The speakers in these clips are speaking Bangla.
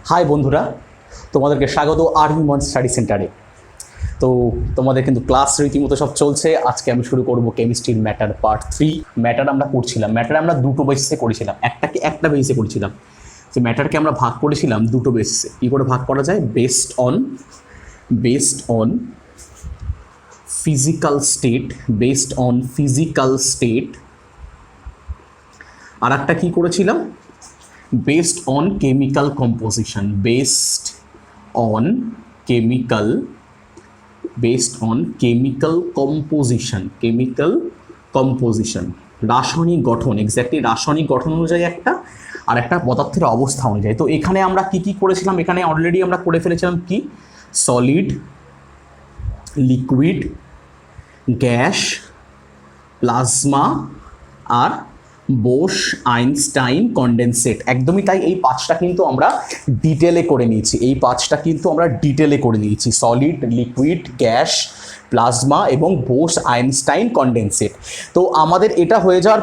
হাই বন্ধুরা, তোমাদেরকে স্বাগত আরভিমন স্টাডি সেন্টারে। তো তোমাদের কিন্তু ক্লাস রীতিমতো সব চলছে। আজকে আমি শুরু করব কেমিস্ট্রির ম্যাটার পার্ট 3। ম্যাটার আমরা করছিলাম, ম্যাটার আমরা দুটো বেসিসে করেছিলাম, একটাকে একটা বেসিসে করেছিলাম। যে ম্যাটারকে আমরা ভাগ করেছিলাম দুটো বেসিসে। কী করে ভাগ করা যায়? Based on physical state, based on physical state. আর একটা কী করেছিলাম? based on chemical composition, based on chemical composition, রাসায়নিক গঠন, এক্স্যাক্টলি রাসায়নিক গঠন অনুযায়ী একটা, আর একটা পদার্থের অবস্থা অনুযায়ী। তো এখানে আমরা কি কি করেছিলাম? এখানে অলরেডি আমরা করে ফেলেছিলাম কি? সলিড, লিকুইড, গ্যাস, প্লাজমা আর বোস আইনস্টাইন কনডেনসেট। একদমই তাই, এই পাঁচটা কিন্তু আমরা ডিটেলে করে নিয়েছি। সলিড, লিকুইড, গ্যাস, প্লাজমা এবং বোস আইনস্টাইন কনডেনসেট। তো আমাদের এটা হয়ে যাওয়ার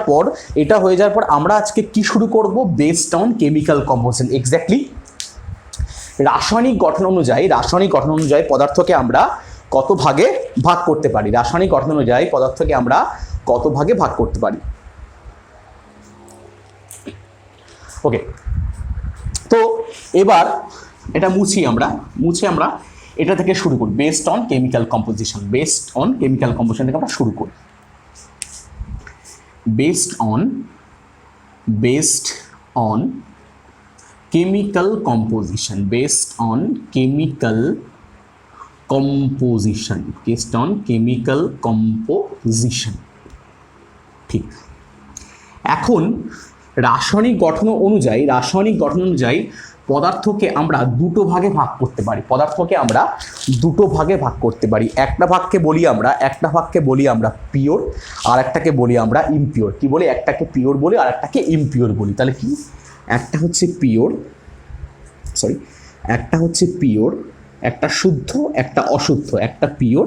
পর আমরা আজকে কি শুরু করব? Based on chemical composition. Exactly রাসায়নিক গঠন অনুযায়ী পদার্থকে আমরা কত ভাগে ভাগ করতে পারি? ওকে, তো এবার এটা মুছে আমরা এটা থেকে শুরু করি। বেসড অন কেমিক্যাল কম্পোজিশন থেকে আমরা শুরু করি। বেসড অন কেমিক্যাল কম্পোজিশন, ঠিক। এখন রাসায়নিক গঠন অনুযায়ী পদার্থকে আমরা দুটো ভাগে ভাগ করতে পারি। একটা ভাগকে বলি আমরা পিওর, আর একটাকে বলি আমরা ইমপিওর। কি বলি? একটাকে পিওর বলি আর একটাকে ইমপিওর বলি। তাহলে কি? একটা হচ্ছে পিওর, একটা শুদ্ধ, একটা অশুদ্ধ। একটা পিওর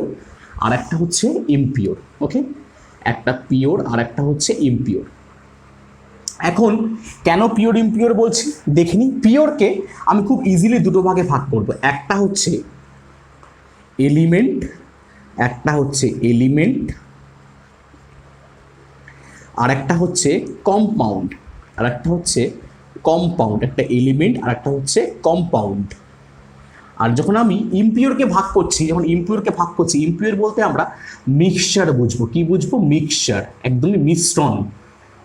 আর একটা হচ্ছে ইমপিওর। ওকে, একটা পিওর আর একটা হচ্ছে ইমপিওর। এখন কেন পিওর ইমপিওর বলছি দেখিনি। পিওরকে আমি খুব ইজিলি দুটো ভাগে ভাগ করব। একটা হচ্ছে এলিমেন্ট, আর একটা হচ্ছে কম্পাউন্ড। একটা এলিমেন্ট আর একটা হচ্ছে কম্পাউন্ড। আর যখন আমি ইমপিওরকে ভাগ করছি, ইমপিওর বলতে আমরা মিক্সচার বুঝবো। কি বুঝবো? মিক্সচার, একদমই মিশ্রণ।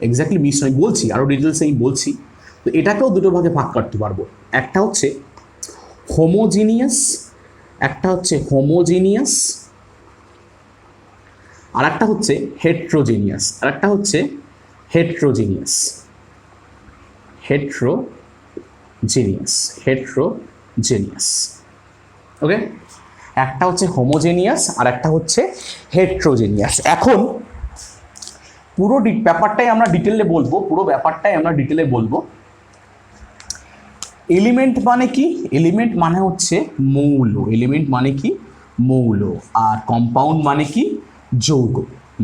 এক্স্যাক্টলি মিশ্রণ বলছি, আরও ডিটেলসে আমি বলছি। তো এটাকেও দুটো ভাগে ভাগ করতে পারবো। একটা হচ্ছে হোমোজিনিয়াস, আর একটা হচ্ছে হেট্রোজেনিয়াস। ওকে, একটা হচ্ছে হোমোজেনিয়াস আর একটা হচ্ছে হেট্রোজেনিয়াস। এখন পুরো ব্যাপারটাই আমরা ডিটেলে বলবো। এলিমেন্ট মানে কি? এলিমেন্ট মানে হচ্ছে মৌল। আর কম্পাউন্ড মানে কি? যৌগ।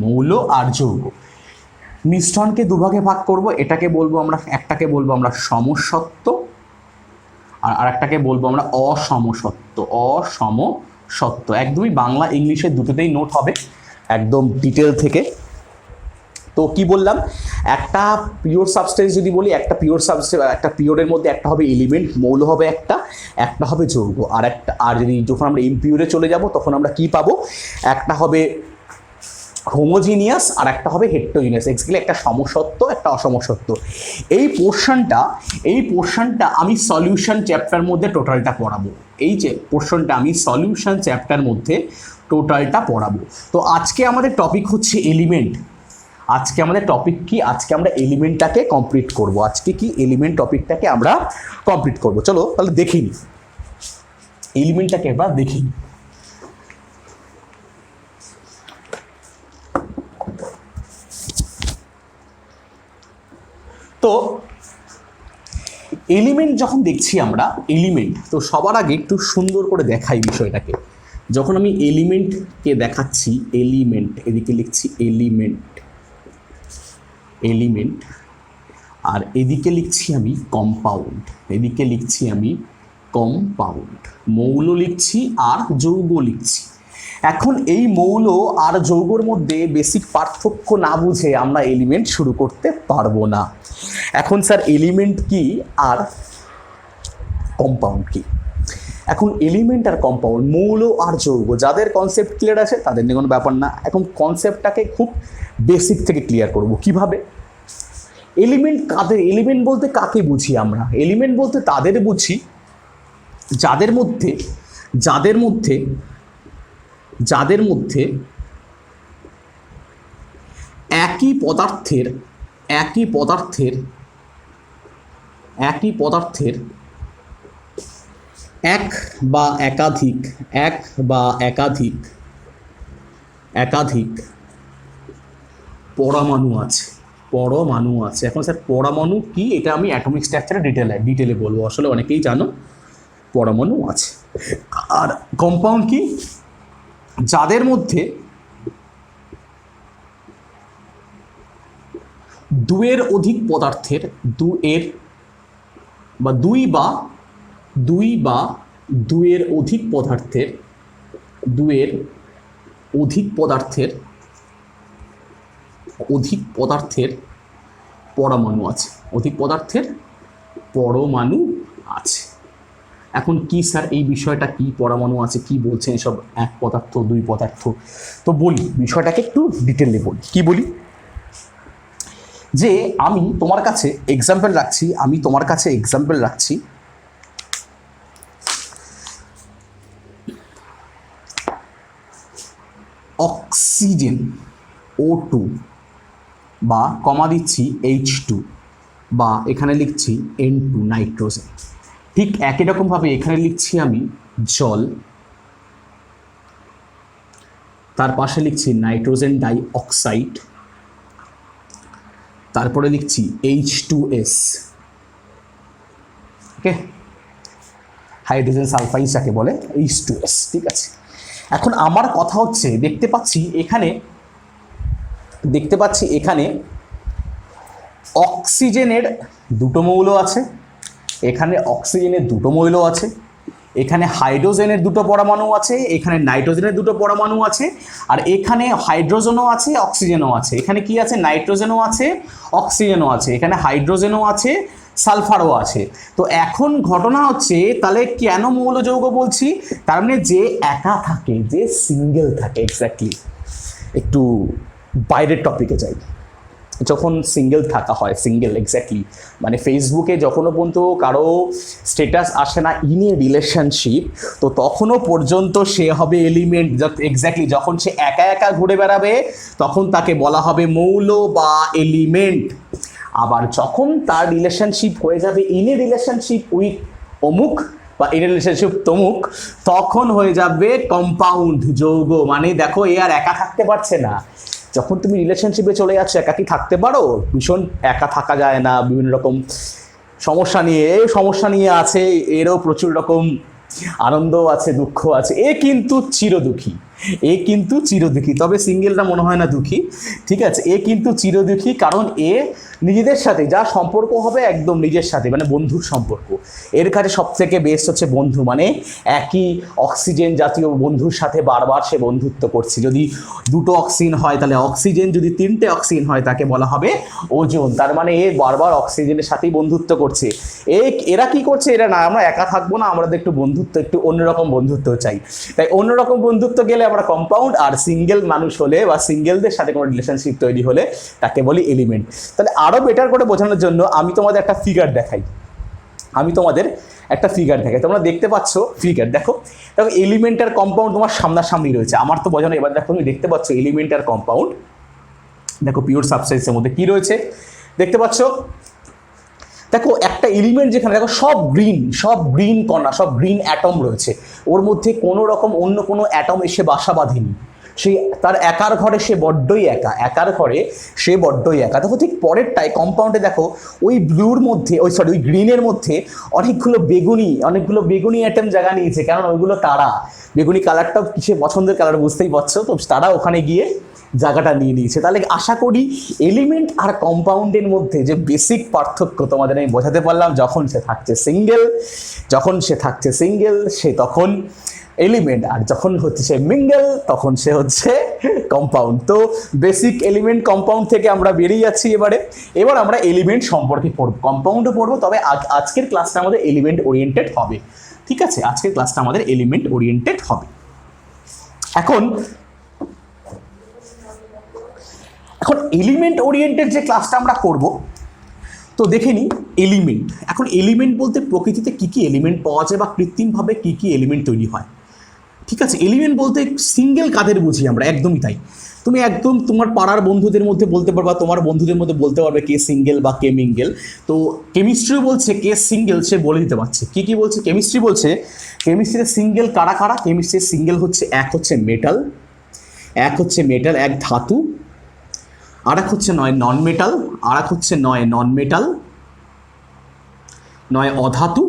মৌল আর যৌগ। মিশ্রণকে দুভাগে ভাগ করব। একটাকে বলবো আমরা সমসত্ব, আর আরেকটাকে বলবো আমরা অসমসত্ব। একদমই বাংলা ইংলিশে দুটোতেই নোট হবে, একদম ডিটেল থেকে। তো কি বললাম? একটা পিওর সাবস্টেন্স যদি বলি, একটা পিওরের মধ্যে একটা হবে এলিমেন্ট, মৌল হবে একটা হবে যৌগ, আর যখন আমরা ইমপিওরে চলে যাব তখন আমরা কি পাবো? একটা হবে হোমোজিনিয়াস আর একটা হবে হেট্রোজিনিয়াস। এক্স্যাক্টলি একটা সমসত্ব, একটা অসমসত্ব। এই পোর্শনটা আমি সলিউশন চ্যাপ্টার মধ্যে টোটালটা পড়াবো। তো আজকে আমাদের টপিক হচ্ছে এলিমেন্ট। আজকে আমরা এলিমেন্টটাকে কমপ্লিট করব। টপিকটাকে আমরা কমপ্লিট করব। চলো তাহলে দেখি এলিমেন্টটাকে এবার দেখি। তো এলিমেন্ট যখন দেখছি আমরা, তো সবার আগে একটু সুন্দর করে দেখাই বিষয়টাকে। যখন আমি এলিমেন্টকে দেখাচ্ছি, এদিকে লিখছি এলিমেন্ট, আর এদিকে লিখছি আমি কম্পাউন্ড, কম্পাউন্ড। মৌল লিখছি আর যৌগ লিখছি। এখন এই মৌল আর যৌগর মধ্যে বেসিক পার্থক্য না বুঝে আমরা এলিমেন্ট শুরু করতে পারবো না। এখন স্যার এলিমেন্ট কি আর কম্পাউন্ড কি? এখন এলিমেন্ট আর কম্পাউন্ড, মৌল আর যৌগ, যাদের কনসেপ্ট ক্লিয়ার আছে তাদের নিয়ে কোনো ব্যাপার না। এখন কনসেপ্টটাকে খুব বেসিক থেকে ক্লিয়ার করব। কিভাবে? এলিমেন্ট কাদের, এলিমেন্ট বলতে কাকে বুঝি আমরা? এলিমেন্ট বলতে তাদের বুঝি যাদের মধ্যে একই পদার্থের এক বা একাধিক পরমাণু আছে। এখন স্যার পরমাণু কি, এটা আমি অ্যাটমিক স্ট্রাকচারে ডিটেলে বলবো, আসলে অনেকেই জানো পরমাণু আছে। আর কম্পাউন্ড কি? যাদের মধ্যে দুইয়ের অধিক পদার্থের দুইয়ের অধিক পদার্থের পরমাণু আছে। এখন কি স্যার এই বিষয়টা কি, পরমাণু আছে কি বলছেন এসব, এক পদার্থ দুই পদার্থ? তো বলি বিষয়টাকে একটু ডিটেইলে বলি। কি বলি? যে আমি তোমার কাছে এক্সাম্পল রাখছি, অক্সিজেন O2 বা কমা দিচ্ছি H2 বা এখানে লিখছি N2 নাইট্রোজেন। ঠিক একই রকমভাবে এখানে লিখছি আমি জল, তার পাশে লিখছি নাইট্রোজেন ডাই অক্সাইড, তারপরে লিখছি H2S, ওকে, হাইড্রোজেন সালফাইড যাকে বলে H2S। ঠিক আছে, এখন আমার কথা হচ্ছে দেখতে পাচ্ছি এখানে অক্সিজেনের দুটো মৌল আছে, এখানে অক্সিজেনের দুটো মৌল আছে, এখানে হাইড্রোজেনের দুটো পরমাণু আছে, এখানে নাইট্রোজেনের দুটো পরমাণু আছে, আর এখানে হাইড্রোজেনও আছে অক্সিজেনও আছে। এখানে কি আছে? নাইট্রোজেনও আছে অক্সিজেনও আছে, এখানে হাইড্রোজেনও আছে সালফারও আছে। তো এখন ঘটনা হচ্ছে তাহলে কেন মৌল যৌগ বলছি? তার মানে যে একা থাকে, যে সিঙ্গেল থাকে। এক্স্যাক্টলি, একটু বাইরের টপিকে যাই। যখন সিঙ্গেল থাকা হয়, এক্স্যাক্টলি মানে ফেসবুকে যখনও পর্যন্ত কারো স্ট্যাটাস আসে না ইন এ রিলেশনশিপ, তো তখনও পর্যন্ত সে হবে এলিমেন্ট। এক্স্যাক্টলি যখন সে একা একা ঘুরে বেড়াবে তখন তাকে বলা হবে মৌল বা এলিমেন্ট। আবার যখন তার রিলেশনশিপ হয়ে যাবে ইন এ রিলেশনশিপ উইথ অমুক বা ইন এ রিলেশনশিপ তমুক, তখন হয়ে যাবে কম্পাউন্ড, যৌগ। মানে দেখো এ আর একা থাকতে পারছে না। যখন তুমি রিলেশনশিপে চলে যাচ্ছ, একা কি থাকতে পারো? ভীষণ একা থাকা যায় না, বিভিন্ন রকম সমস্যা নিয়ে আছে, এরও প্রচুর রকম আনন্দ আছে, দুঃখ আছে। এ কিন্তু চিরদুঃখী, তবে সিঙ্গেলটা মনে হয় না দুঃখী। ঠিক আছে, এ কিন্তু চিরদুঃখী, কারণ এ নিজেদের সাথে যা সম্পর্ক হবে একদম নিজের সাথে, মানে বন্ধুর সম্পর্ক। এর কাছে সব থেকে বেস্ট হচ্ছে বন্ধু, মানে একই অক্সিজেন জাতীয় বন্ধুর সাথে বারবার সে বন্ধুত্ব করছে। যদি দুটো অক্সিজেন হয় তাহলে অক্সিজেন, যদি তিনটে অক্সিজেন হয় তাকে বলা হবে ওজোন। তার মানে এ বারবার অক্সিজেনের সাথেই বন্ধুত্ব করছে। এরা কি করছে? এরা না, আমরা একা থাকবো না, আমাদের একটু বন্ধুত্ব, একটু অন্যরকম বন্ধুত্ব চাই। তাই অন্যরকম বন্ধুত্ব গেলে আমরা কম্পাউন্ড, আর সিঙ্গেল মানুষ হলে বা সিঙ্গেলদের সাথে কোনো রিলেশনশিপ তৈরি হলে তাকে বলি এলিমেন্ট। তাহলে আরও বেটার করে বোঝানোর জন্য আমি তোমাদের একটা ফিগার দেখাই। তোমরা দেখতে পাচ্ছ ফিগার, দেখো এলিমেন্ট আর কম্পাউন্ড তোমার সামনাসামনি রয়েছে। আমার তো বোঝানো, এবার দেখো তুমি দেখতে পাচ্ছ এলিমেন্ট আর কম্পাউন্ড। দেখো পিওর সাবস্টেন্সের মধ্যে কি রয়েছে দেখতে পাচ্ছ। দেখো একটা এলিমেন্ট যেখানে দেখো সব গ্রিন কণা, সব গ্রিন অ্যাটম রয়েছে, ওর মধ্যে কোনো রকম অন্য কোনো অ্যাটম এসে বাসা বাঁধেনি। সেই তার একার ঘরে সে বড্ডই একা। দেখো ঠিক পরেরটায় কম্পাউন্ডে দেখো ওই ব্লুর মধ্যে, ওই গ্রিনের মধ্যে অনেকগুলো বেগুনি অ্যাটম জায়গা নিয়েছে, কারণ ওইগুলো তারা। বেগুনি কালারটাও কিসে পছন্দের কালার বুঝতেই পারছো, তো তারা ওখানে গিয়ে জায়গাটা নিয়ে নিয়েছে। তাহলে আশা করি এলিমেন্ট আর কম্পাউন্ডের মধ্যে যে বেসিক পার্থক্য তোমাদের আমি বোঝাতে পারলাম। যখন সে থাকছে সিঙ্গেল সে তখন এলিমেন্ট, আর যখন হচ্ছে সে মিঙ্গেল তখন সে হচ্ছে কম্পাউন্ড। তো বেসিক এলিমেন্ট কম্পাউন্ড থেকে আমরা বেরিয়ে যাচ্ছি। এবার আমরা এলিমেন্ট সম্পর্কে পড়বো, কম্পাউন্ডও পড়বো, তবে আজকের ক্লাসটা আমাদের এলিমেন্ট ওরিয়েন্টেড হবে। ঠিক আছে, আজকের ক্লাসটা আমাদের এলিমেন্ট ওরিয়েন্টেড হবে। এখন এলিমেন্ট ওরিয়েন্টেড যে ক্লাসটা আমরা করব, তো দেখে নিই এলিমেন্ট। এখন এলিমেন্ট বলতে প্রকৃতিতে কি কি এলিমেন্ট পাওয়া যায় বা কৃত্রিমভাবে কি কি এলিমেন্ট তৈরি হয়। ঠিক আছে, এলিমেন্ট বলতে সিঙ্গেল কাদের বুঝি আমরা, একদমই তাই। তুমি একদম তোমার পাড়ার বন্ধুদের মধ্যে বলতে পারবা, তোমার বন্ধুদের মধ্যে বলতে পারবে কে সিঙ্গেল বা কে মিঙ্গেল। তো কেমিস্ট্রি বলছে কে সিঙ্গেল সে বলে দিতে পারছে। কি বলছে কেমিস্ট্রি বলছে, কেমিস্ট্রিতে সিঙ্গেল কারা কারা। কেমিস্ট্রির সিঙ্গেল হচ্ছে এক হচ্ছে মেটাল, এক ধাতু, আর এক হচ্ছে নন মেটাল, আর এক হচ্ছে নন মেটাল, অধাতু,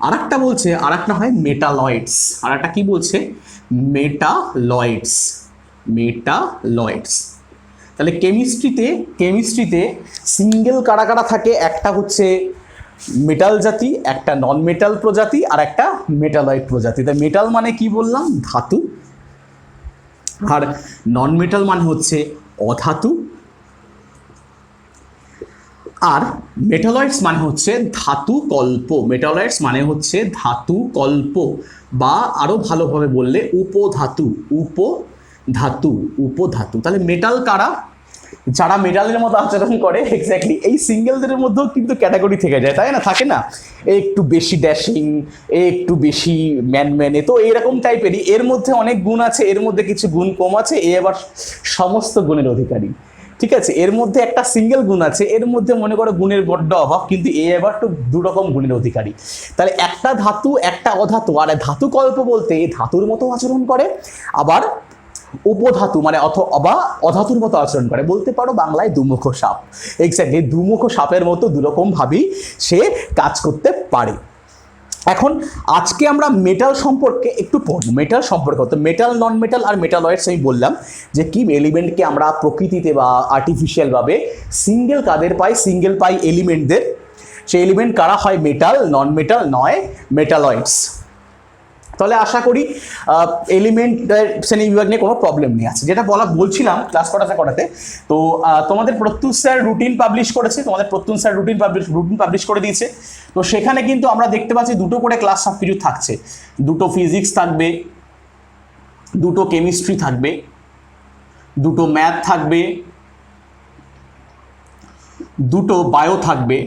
আর একটা বলছে আর একটা হয় মেটালয়েডস। আর একটা কি বলছে মেটালয়েডস। তাহলে কেমিস্ট্রিতে সিঙ্গেল কারা কারা থাকে, একটা হচ্ছে মেটাল জাতি, একটা নন মেটাল প্রজাতি, আর একটা মেটালয়েড প্রজাতি। তাই মেটাল মানে কি বললাম, ধাতু, আর নন মেটাল মানে হচ্ছে অধাতু, আর মেটালয়েডস মানে হচ্ছে ধাতু কল্প, বা আরো ভালোভাবে বললে উপধাতু। তাহলে মেটাল কারা, যারা মেটালের মতো আচরণ করে। এক্স্যাক্টলি, এই সিঙ্গেলদের মধ্যেও কিন্তু ক্যাটাগরি থেকে যায়, তাই না, থাকে না, একটু বেশি ড্যাশিং, একটু বেশি ম্যানম্যানে, তো এরকম টাইপেরই। এর মধ্যে অনেক গুণ আছে, এর মধ্যে কিছু গুণ কম আছে, এ আবার সমস্ত গুণের অধিকারী। ঠিক আছে, এর মধ্যে একটা সিঙ্গেল গুণ আছে, এর মধ্যে মনে করো গুণের বড্ড অভাব, কিন্তু এ আবার তো দুরকম গুণের অধিকারী। তাহলে একটা ধাতু একটা অধাতু, আর ধাতু কল্প বলতে ধাতুর মতো আচরণ করে, আবার উপধাতু মানে অধাতুর মতো আচরণ করে। বলতে পারো বাংলায় দুমুখ সাপ। এক্স্যাক্টলি, দুমুখ সাপের মতো দুরকম ভাবেই সে কাজ করতে পারে। এখন আজকে আমরা মেটাল সম্পর্কে একটু পড়বো। মেটাল সম্পর্কে তো মেটাল, নন মেটাল আর মেটালয়েডস আমি বললাম যে কি এলিমেন্টকে আমরা প্রকৃতিতে বা আর্টিফিশিয়ালভাবে সিঙ্গেল পাই এলিমেন্টদের। সেই এলিমেন্ট কারা হয়, মেটাল, নন মেটাল, মেটালয়েডস। তাহলে আশা করি এলিমেন্টের শ্রেণী বিভাগ নিয়ে কোনো প্রবলেম নেই। আছে যেটা বলছিলাম ক্লাস করাতে, তো তোমাদের প্রত্যুষ স্যার রুটিন পাবলিশ করে দিয়েছে। তো সেখানে কিন্তু আমরা দেখতে পাচ্ছি দুটো করে ক্লাস সব কিছু থাকছে। দুটো ফিজিক্স থাকবে, দুটো কেমিস্ট্রি থাকবে, দুটো ম্যাথ থাকবে, দুটো বায়ো থাকবে,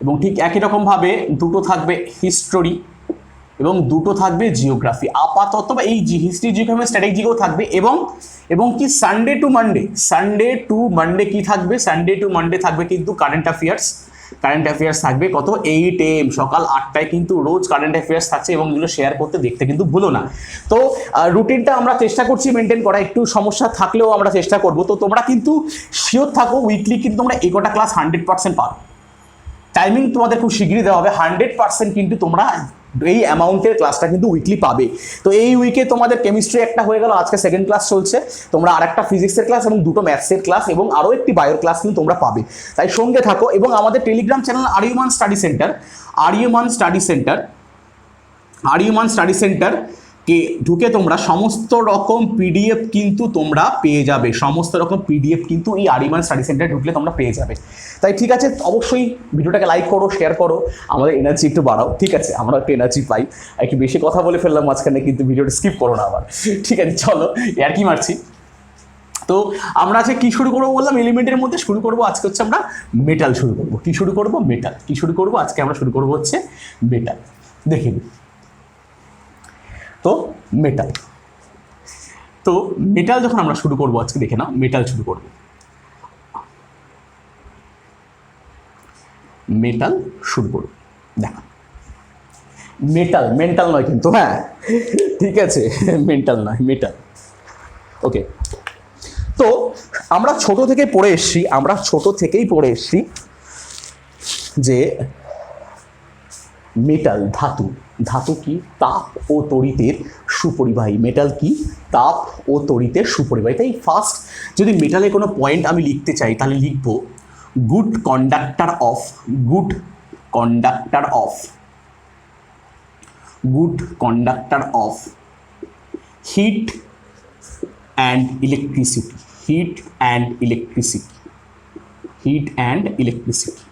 এবং ঠিক একই রকমভাবে দুটো থাকবে হিস্টোরি, এবং দুটো থাকবে জিওগ্রাফি আপাতত, বা এই হিস্ট্রি, জিওগ্রাফি, স্ট্র্যাটেজিও থাকবে। এবং কি সানডে টু মানডে কি থাকবে, সানডে টু মানডে থাকবে কিন্তু কারেন্ট অ্যাফেয়ার্স থাকবে। কত 8 AM সকাল 8টায় কিন্তু রোজ কারেন্ট অ্যাফেয়ার্স থাকছে, এবং এগুলো শেয়ার করতে দেখতে কিন্তু ভুলো না। তো রুটিনটা আমরা চেষ্টা করছি মেনটেন করা, একটু সমস্যা থাকলেও আমরা চেষ্টা করব। তো তোমরা কিন্তু শিওর থাকো উইকলি কিন্তু তোমরা এগোটা ক্লাস 100% পাবে। টাইমিং তোমাদের খুব শীঘ্রই দেওয়া হবে, 100% কিন্তু তোমরা এই অ্যামাউন্টের ক্লাসটা কিন্তু উইকলি পাবে। তো এই উইকে তোমাদের কেমিস্ট্রি একটা হয়ে গেল, আজকে সেকেন্ড ক্লাস চলছে, তোমরা আরেকটা ফিজিক্সের ক্লাস এবং দুটো ম্যাথসের ক্লাস এবং আরও একটি বায়োর ক্লাস কিন্তু তোমরা পাবে। তাই সঙ্গে থাকো, এবং আমাদের টেলিগ্রাম চ্যানেল আরিয়মান স্টাডি সেন্টার কে ঢুকে তোমরা সমস্ত রকম পিডিএফ কিন্তু তোমরা পেয়ে যাবে। কিন্তু এই আরিয়মান স্টাডি সেন্টারে ঢুকলে তোমরা পেয়ে যাবে। তাই ঠিক আছে, অবশ্যই ভিডিওটাকে লাইক করো, শেয়ার করো, আমাদের এনার্জি একটু বাড়াও। ঠিক আছে, আমরা একটু এনার্জি পাই। একটু বেশি কথা বলে ফেললাম মাঝখানে, কিন্তু ভিডিওটা স্কিপ করো না আবার। ঠিক আছে, চলো আর কি মারছি। তো আমরা আজকে কি শুরু করবো বললাম, এলিমেন্টের মধ্যে শুরু করবো আজকে হচ্ছে আমরা মেটাল শুরু করবো। আজকে আমরা শুরু করবো হচ্ছে মেটাল। দেখে নিই তো মেটাল যখন আমরা শুরু করবো আজকে, দেখে নাও মেটাল শুরু করবো। দেখো মেন্টাল নয় কিন্তু, হ্যাঁ ঠিক আছে, মেন্টাল নয়, মেটাল। ওকে, তো আমরা ছোট থেকেই পড়ে এসছি যে মেটাল ধাতু কি? তাপ ও তড়িতের সুপরিবাহী। মেটাল কি? তাপ ও তড়িতের সুপরিবাহী। তাই ফার্স্ট যদি মেটালের কোনো পয়েন্ট আমি লিখতে চাই তাহলে লিখব good conductor of, good conductor of, good conductor of heat and electricity, heat and electricity, heat and electricity.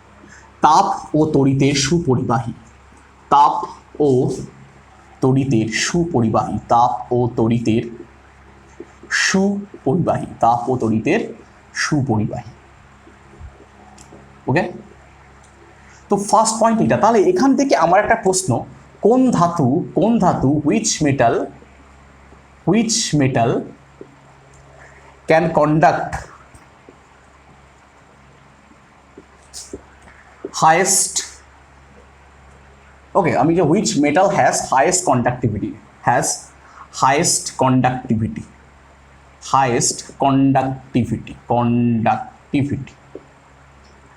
তাপ ও তড়িতের সুপরিবাহী, তাপ ও তড়িতের সুপরিবাহী, তাপ ও তড়িতের সুপরিবাহী, তাপ ও তড়িতের সুপরিবাহী। ওকে, তো ফার্স্ট পয়েন্ট এটা। তাহলে এখান থেকে আমার একটা প্রশ্ন, কোন ধাতু, কোন ধাতু, which metal, which metal can conduct highest, okay আমি যে which metal has highest conductivity, has highest conductivity, highest conductivity, conductivity,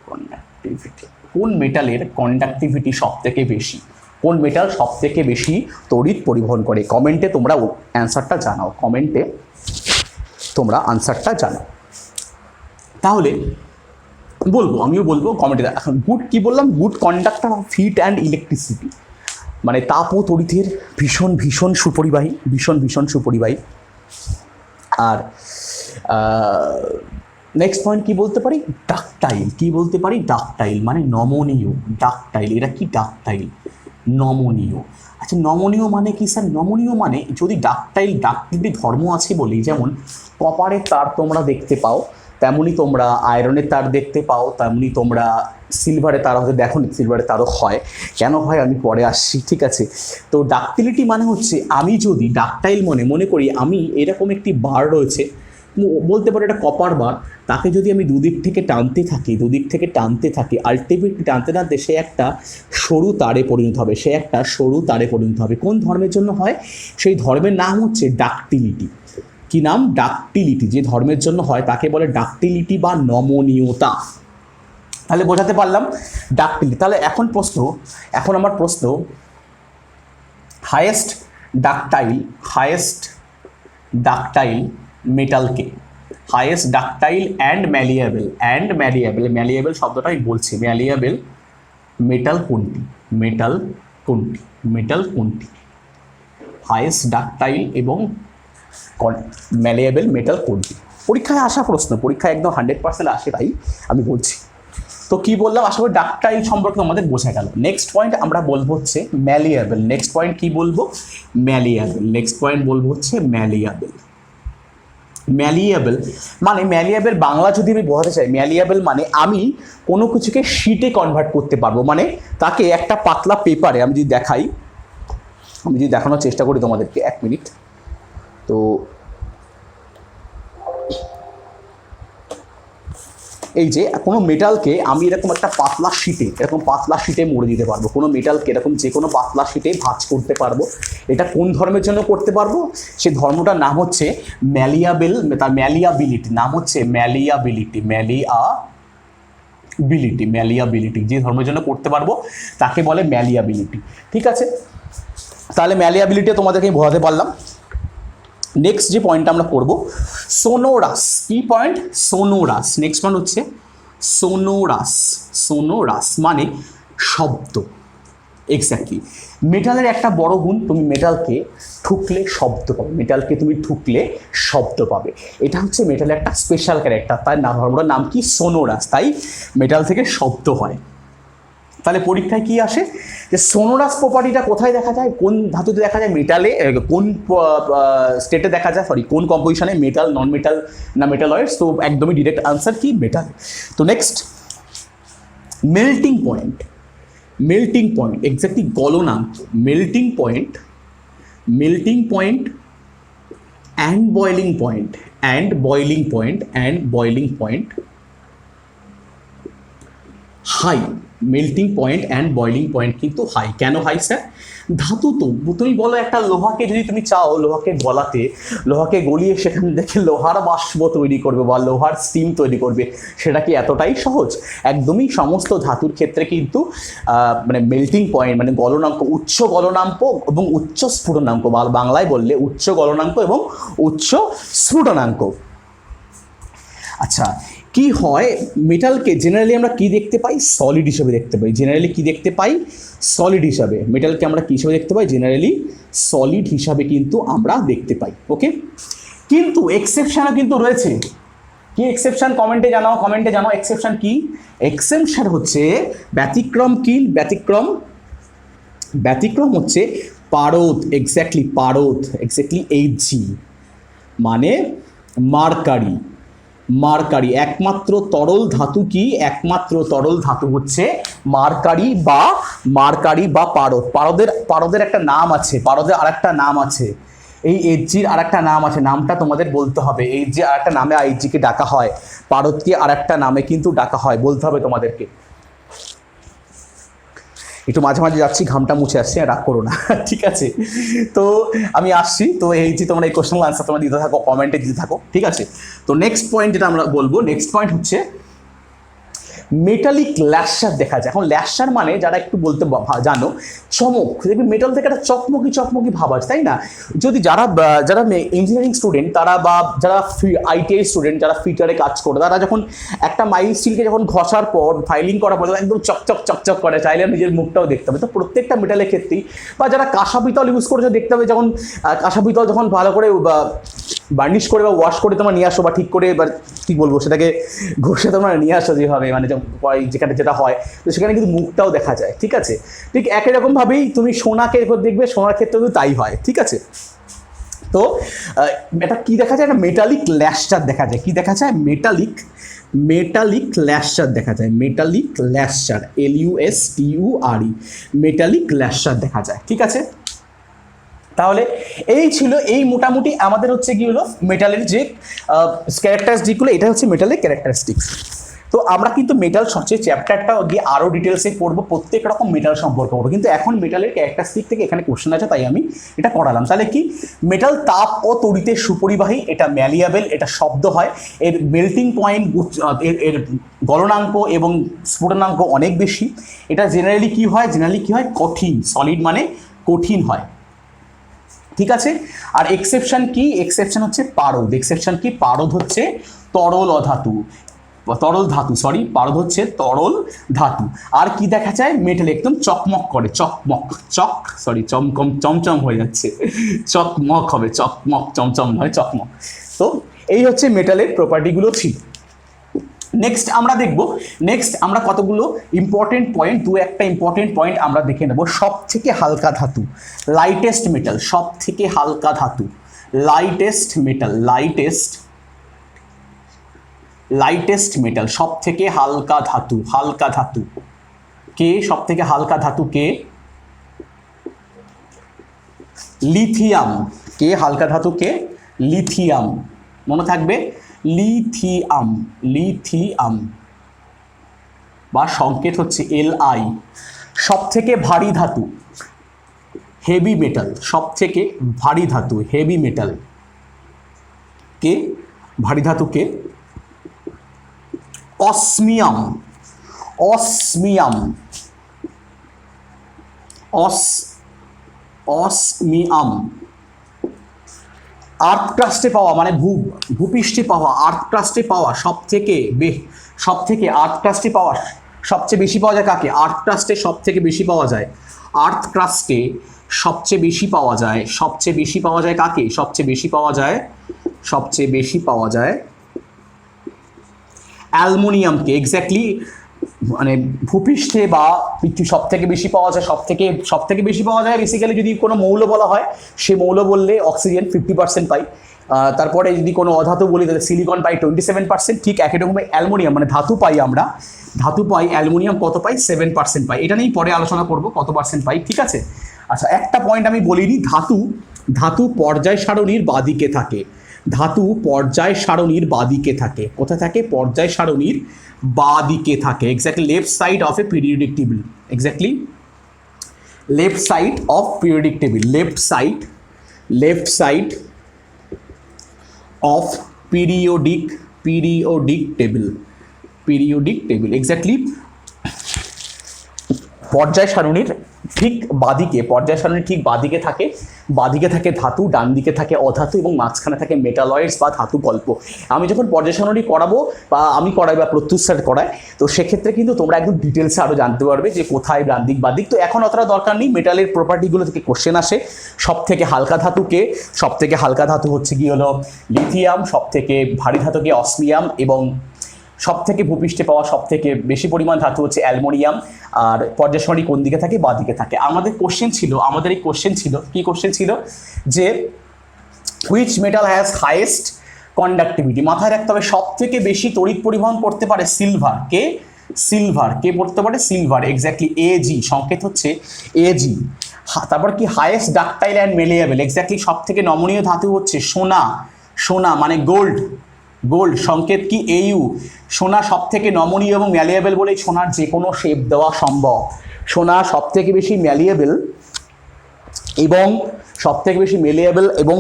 conductivity. কোন মেটালের কন্ডাক্টিভিটি সব থেকে বেশি, কোন মেটাল সব থেকে বেশি তড়িৎ পরিবহন করে? কমেন্টে তোমরা অ্যান্সারটা জানাও, কমেন্টে তোমরা আনসারটা জানাও। তাহলে বলবো, আমিও বলবো কমেন্টে। এখন গুড কি বললাম? Good conductor of heat and electricity, মানে তাপ ও তড়িতের ভীষণ ভীষণ সুপরিবাহী, ভীষণ ভীষণ সুপরিবাহী। আর নেক্সট পয়েন্ট কি বলতে পারি? ডাকটাইল। কি বলতে পারি? ডাকটাইল মানে নমনীয়, ডাকটাইল। এরা কি? ডাকটাইল, নমনীয়। আচ্ছা নমনীয় মানে কি স্যার? নমনীয় মানে যদি ডাকটাইল, ডাকটিলিটি ধর্ম আছে বলি, যেমন কপারের তার তোমরা দেখতে পাও, তেমনি তোমরা আয়রনের তার দেখতে পাও, তেমনি তোমরা সিলভারের তার হয়তো দেখো নি, সিলভারের তারও হয়, কেন হয় আমি পরে আসছি, ঠিক আছে। তো ডাকটিলিটি মানে হচ্ছে আমি যদি ডাকটাইল মনে করি আমি এরকম একটি বার রয়েছে, বলতে পারি এটা কপার বার, তাকে যদি আমি দুদিক থেকে টানতে থাকি, দুদিক থেকে টানতে থাকি, আলটিমেটলি টানতে টানতে সে একটা সরু তারে পরিণত হবে, সে একটা সরু তারে পরিণত হবে। কোন ধর্মের জন্য হয়? সেই ধর্মের নাম হচ্ছে ডাকটিলিটি। কি নাম? ডাকটিলিটি। যে ধর্মের জন্য হয় তাকে বলে ডাকটিলিটি বা নমনীয়তা। তাহলে বোঝাতে পারলাম ডাকটিলিটি। তাহলে এখন প্রশ্ন, এখন আমার প্রশ্ন, হাইয়েস্ট ডাকটাইল, হাইয়েস্ট ডাকটাইল মেটালকে, highest ductile and malleable, and malleable, malleable শব্দটা আমি বলছি, ম্যালিয়েবল মেটাল কোনটি? মেটাল কোনটি? মেটাল কোনটি? হাইয়েস্ট ডাকটাইল এবং ম্যালিয়েবল মেটাল কোনটি? পরীক্ষায় আসা প্রশ্ন, পরীক্ষায় একদম 100% আসে, তাই আমি বলছি। তো কি বললাম? আশা করি ডাকটাইল সম্পর্কে আমাদের বোঝা গেল। নেক্সট পয়েন্ট আমরা বলবো হচ্ছে ম্যালিয়েবল। নেক্সট পয়েন্ট কি বলবো? ম্যালিয়েবল। নেক্সট পয়েন্ট বলবো হচ্ছে ম্যালিয়েবল। ম্যালিয়েবল মানে, ম্যালিয়েবল বাংলা যদি আমি বোঝাতে চাই, ম্যালিয়েবল মানে আমি কোনো কিছুকে শিটে কনভার্ট করতে পারবো, মানে তাকে একটা পাতলা পেপারে আমি যদি দেখাই, আমি যদি দেখানোর চেষ্টা করি তোমাদেরকে, এক মিনিট। তো এই যে কোনো মেটালকে আমি এরকম একটা পাতলা শিটে, এরকম পাতলা শিটে মুড়ে দিতে পারবো, কোনো মেটালকে এরকম যে কোনো পাতলা শিটে ভাঁজ করতে পারবো। এটা কোন ধর্মের জন্য করতে পারবো? সেই ধর্মটার নাম হচ্ছে ম্যালিয়াবেল, তার ম্যালিয়াবিলিটি, নাম হচ্ছে ম্যালিয়াবিলিটি, ম্যালিয়াবিলিটি, ম্যালিয়াবিলিটি। যে ধর্মের জন্য করতে পারবো তাকে বলে ম্যালিয়াবিলিটি, ঠিক আছে। তাহলে ম্যালিয়াবিলিটি তোমাদেরকে আমি বোঝাতে পারলাম। নেক্সট যে পয়েন্টটা আমরা করব, সোনোরাস। কি পয়েন্ট? সোনোরাস। নেক্সট পয়েন্ট হচ্ছে সোনোরাস। সোনোরাস মানে শব্দ। এক্স্যাক্টলি, মেটালের একটা বড় গুণ, তুমি মেটালকে ঠুকলে শব্দ পাবে, মেটালকে তুমি ঠুকলে শব্দ পাবে। এটা হচ্ছে মেটালের একটা স্পেশাল ক্যারেক্টার, তার ধর্মটার নাম কি? সোনোরাস। তাই মেটাল থেকে শব্দ হয়। তাহলে পরীক্ষায় কি আসে যে সোনোরাস প্রপার্টিটা কোথায় দেখা যায়, কোন ধাতুতে দেখা যায়, মেটালে কোন স্টেটে দেখা যায়, সরি কোন কম্পোজিশনে, মেটাল, নন মেটাল না মেটালয়েডস? তো একদমই ডিরেক্ট আনসার কি? মেটাল। তো next melting point. Melting point exactly গলনাঙ্ক, melting point, melting point and boiling point, and boiling point, and boiling point, high melting point and boiling point কিন্তু হাই। কেন হাই স্যার? ধাতু তো, তুমি বলো একটা লোহাকে যদি তুমি চাও লোহাকে গলাতে, লোহাকে গলিয়ে সেখান থেকে লোহার বাষ্প তৈরি করবে বা লোহার স্টিম তৈরি করবে, সেটা কি এতটাই সহজ? একদমই। সমস্ত ধাতুর ক্ষেত্রে কিন্তু মানে মেল্টিং পয়েন্ট মানে গলনাঙ্ক, উচ্চ গলনাঙ্ক এবং উচ্চ স্ফুটনাঙ্ক, বাংলায় বললে উচ্চ গলনাঙ্ক এবং উচ্চ স্ফুটনাঙ্ক। আচ্ছা, কি হয় মেটালকে জেনারেলি আমরা কি দেখতে পাই? সলিড হিসেবে দেখতে পাই। জেনারেলি কি দেখতে পাই? সলিড হিসাবে। মেটালকে আমরা কী হিসাবে দেখতে পাই? জেনারেলি সলিড হিসাবে কিন্তু আমরা দেখতে পাই। ওকে, কিন্তু এক্সেপশনও কিন্তু রয়েছে। কি এক্সেপশন? কমেন্টে জানাও, কমেন্টে জানাও এক্সেপশন কি। এক্সেপশন হচ্ছে ব্যতিক্রম। কি ব্যতিক্রম? ব্যতিক্রম হচ্ছে পারদ। এক্স্যাক্টলি পারদ, এক্স্যাক্টলি Hg মানে মার্কারি। মার্কারি একমাত্র তরল ধাতু কি? একমাত্র তরল ধাতু হচ্ছে মার্কারি বা পারদ। পারদের একটা নাম আছে, পারদের আরেকটা নাম আছে, এই Hgর আরেকটা নাম আছে, নামটা তোমাদের বলতে হবে। Hg আরেকটা নামে Hgকে ডাকা হয়, পারদকে আরেকটা নামে কিন্তু ডাকা হয়, বলতে হবে তোমাদেরকে। একটু মাঝে মাঝে যাচ্ছি, ঘামটা মুছে আসছে, রাগ করো না, ঠিক আছে? তো আমি আসছি। তো তোমরা এই কোশ্চেন আনসার তোমরা দিতে থাকো, কমেন্টে দিতে থাকো, ঠিক আছে? তো নেক্সট পয়েন্ট যেটা আমরা বলবো, নেক্সট পয়েন্ট হচ্ছে মেটালিক ল্যাশার দেখা যায়। এখন ল্যাশার মানে যারা একটু বলতে জানো, চমক। দেখবি মেটাল থেকে একটা চকমকি ভাব আছে, তাই না? যদি যারা ইঞ্জিনিয়ারিং স্টুডেন্ট তারা বা যারা ITI স্টুডেন্ট যারা ফিটারে কাজ করে, তারা যখন একটা মাইল স্টিলকে যখন ঘষার পর ফাইলিং করার পর একদম চকচক করে, চাইলে নিজের মুখটাও দেখতে হবে। তো প্রত্যেকটা মেটালের ক্ষেত্রেই, বা যারা কাঁসা পিতল ইউজ করেছে দেখতে হবে, যখন কাঁসা পিতল যখন ভালো করে বার্নিশ করে বা ওয়াশ করে তোমার নিয়ে আসো, বা ঠিক করে এবার কী বলবো সেটাকে ঘষে তোমরা নিয়ে আসো যেভাবে, মানে যেখানে যেটা হয়, তো সেখানে কিন্তু মুখটাও দেখা যায়, ঠিক আছে? ঠিক একই রকমভাবেই তুমি সোনাকে দেখবে, সোনার ক্ষেত্রেও কিন্তু তাই হয়, ঠিক আছে? তো এটা কি দেখা যায়? একটা মেটালিক ল্যাশার দেখা যায়। কি দেখা যায়? মেটালিক ল্যাশার দেখা যায়। মেটালিক ল্যাশার, LUSTURE, মেটালিক ল্যাশার দেখা যায়, ঠিক আছে? তাহলে এই ছিল, এই মোটামুটি আমাদের হচ্ছে কি হলো মেটালের যে ক্যারেক্টারিস্টিকগুলো, এটা হচ্ছে মেটালের ক্যারেক্টারিস্টিক্স। তো আমরা কিন্তু মেটাল সবচেয়ে চ্যাপ্টারটা গিয়ে আরও ডিটেলসে পড়বো, প্রত্যেক রকম মেটাল সম্পর্কে পড়বো, কিন্তু এখন মেটালের ক্যারেক্টারিস্টিক থেকে এখানে কোশ্চেন আছে, তাই আমি এটা করালাম। তাহলে কি মেটাল তাপ ও তড়িতে সুপরিবাহী, এটা ম্যালিয়াবেল, এটা শব্দ হয়, এর মেল্টিং পয়েন্ট, এর গলনাঙ্ক এবং স্ফুটনাঙ্ক অনেক বেশি। এটা জেনারেলি কি হয়? কঠিন। সলিড মানে কঠিন হয়, ঠিক আছে? আর এক্সেপশন কি? এক্সেপশন হচ্ছে পারদ। এক্সেপশন কি? পারদ হচ্ছে তরল ধাতু, পারদ হচ্ছে তরল ধাতু। আর কি দেখা যায়? মেটাল একদম চকমক করে, চমচম হয়ে যাচ্ছে, চকমক হবে, চমচম নয়, চকমক। তো এই হচ্ছে মেটালের প্রপার্টিগুলো ছিল। নেক্সট আমরা দেখব, আমরা কতগুলো ইম্পর্টেন্ট পয়েন্ট, একটা ইম্পর্টেন্ট পয়েন্ট আমরা দেখে নেব। সব থেকে হালকা ধাতু, লাইটেস্ট মেটাল, সব থেকে হালকা ধাতু, লাইটেস্ট মেটাল, লাইটেস্ট মেটাল, সব থেকে হালকা ধাতু কে? সব থেকে হালকা ধাতু কে? লিথিয়াম। কে হালকা ধাতু? কে? লিথিয়াম। মনে থাকবে, লিথিয়াম বা সংকেত হচ্ছে Li। সব থেকে ভারী ধাতু, হেভি মেটাল, সব থেকে ভারী ধাতু, হেভি মেটাল কে? ভারী ধাতু কে? অসমিয়াম। আর্থ ক্রাস্টে পাওয়া, মানে ভূপৃষ্ঠে পাওয়া, আর্থ ক্রাস্টে পাওয়া সব থেকে আর্থ ক্রাস্টে পাওয়া সবচেয়ে বেশি পাওয়া যায় কাকে? আর্থ ক্রাস্টে সব থেকে বেশি পাওয়া যায়, আর্থ ক্রাস্টে সবচেয়ে বেশি পাওয়া যায়, কাকে? সবচেয়ে বেশি পাওয়া যায় অ্যালুমিনিয়ামকে। এক্স্যাক্টলি, মানে ভূপৃষ্ঠে বা সব থেকে বেশি পাওয়া যায়, সব থেকে বেশি পাওয়া যায় বেসিক্যালি যদি কোনো মৌল বলা হয়, সে মৌল বললে অক্সিজেন 50% পাই, তারপরে যদি কোনো অধাতু বলি তাহলে সিলিকন পাই 27%, ঠিক একই রকম অ্যালুমিনিয়াম মানে ধাতু পাই, অ্যালুমিনিয়াম কত পাই? 7% পাই। এটা নিয়েই পরে আলোচনা করব কত পার্সেন্ট পাই, ঠিক আছে? আচ্ছা, একটা পয়েন্ট আমি বলিনি, ধাতু পর্যায় সারণীর বাদিকে থাকে, ধাতু পর্যায় সারণীর বাদিকে থাকে। কোথায় থাকে? পর্যায় সারণীর বাদিকে থাকে। Exactly left side of A periodic table. Exactly left side of periodic table. Left side of periodic table. Exactly পর্যায় সারণীর ঠিক বাদিকে থাকে ধাতু, ডান দিকে থাকে অধাতু এবং মাঝখানে থাকে মেটালয়েডস বা ধাতু গল্প। আমি যখন পর্যায় সারণী করাবো বা আমি করাই বা প্রত্যুষ স্যার করায়, তো সেক্ষেত্রে কিন্তু তোমরা একদম ডিটেলসে আরও জানতে পারবে যে কোথায় ডান দিক বাদিক। তো এখন অতটা দরকার নেই, মেটালের প্রপার্টিগুলো থেকে কোশ্চেন আসে। সব থেকে হালকা ধাতু হচ্ছে কি হলো লিথিয়াম, সব থেকে ভারী ধাতুকে অসমিয়াম এবং সব থেকে ভূপৃষ্ঠে পাওয়া সব থেকে বেশি পরিমাণ ধাতু হচ্ছে অ্যালমোনিয়াম। আর পর্যায় সারণী কোন দিকে থাকে? বাঁ দিকে থাকে। আমাদের এই কোশ্চেন ছিল যে which metal has highest conductivity. মাথায় রাখতে হবে সব থেকে বেশি তড়িৎ পরিবহন করতে পারে সিলভার। কে পড়তে পারে? সিলভার। এক্স্যাক্টলি এজি, সংকেত হচ্ছে এজি। তারপর কি হাইয়েস্ট ডাকটাইল অ্যান্ড মেলিয়েবল। এক্স্যাক্টলি সব থেকে নমনীয় ধাতু হচ্ছে সোনা মানে গোল্ড, সংকেত কি? এইউ। সোনা সব থেকে নমনীয় এবং ম্যালিয়েবল বলেই সোনার যে কোনো শেপ দেওয়া সম্ভব। সোনা সব থেকে বেশি ম্যালিয়েবল এবং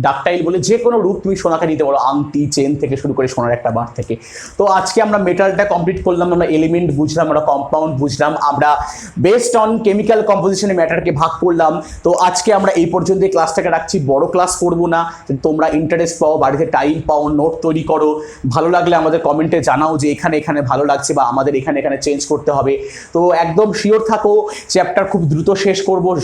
ডাকটাইল বলে যে কোনো রূপ তুমি সোনাকে নিতে পারো, আংটি, চেন থেকে শুরু করে সোনার একটা বার থেকে। তো আজকে আমরা মেটালটা কমপ্লিট করলাম, আমরা এলিমেন্ট বুঝলাম, আমরা কম্পাউন্ড বুঝলাম, আমরা বেসড অন কেমিক্যাল কম্পোজিশনে ম্যাটারকে ভাগ করলাম। তো আজকে আমরা এই পর্যন্ত ক্লাসটাকে রাখছি, বড় ক্লাস করবো না। তোমরা ইন্টারেস্ট পাও, বাড়িতে টাইম পাও, নোট তৈরি করো। ভালো লাগলে আমাদের কমেন্টে জানাও যে এখানে ভালো লাগছে বা আমাদের এখানে চেঞ্জ করতে হবে। তো একদম শিওর থাকো, চ্যাপ্টার খুব দ্রুত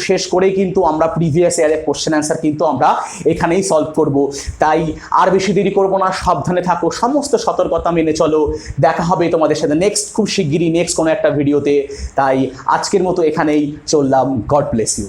শেষ করেই কিন্তু আমরা প্রিভিয়াস ইয়ারের কোশ্চেন অ্যান্সার কিন্তু আমরা এখানেই সলভ করব। তাই আর বেশি দেরি করবো না, সাবধানে থাকো, সমস্ত সতর্কতা মেনে চলো। দেখা হবে তোমাদের সাথে খুব শিগগিরই নেক্সট কোনো একটা ভিডিওতে। তাই আজকের মতো এখানেই চললাম। God bless you.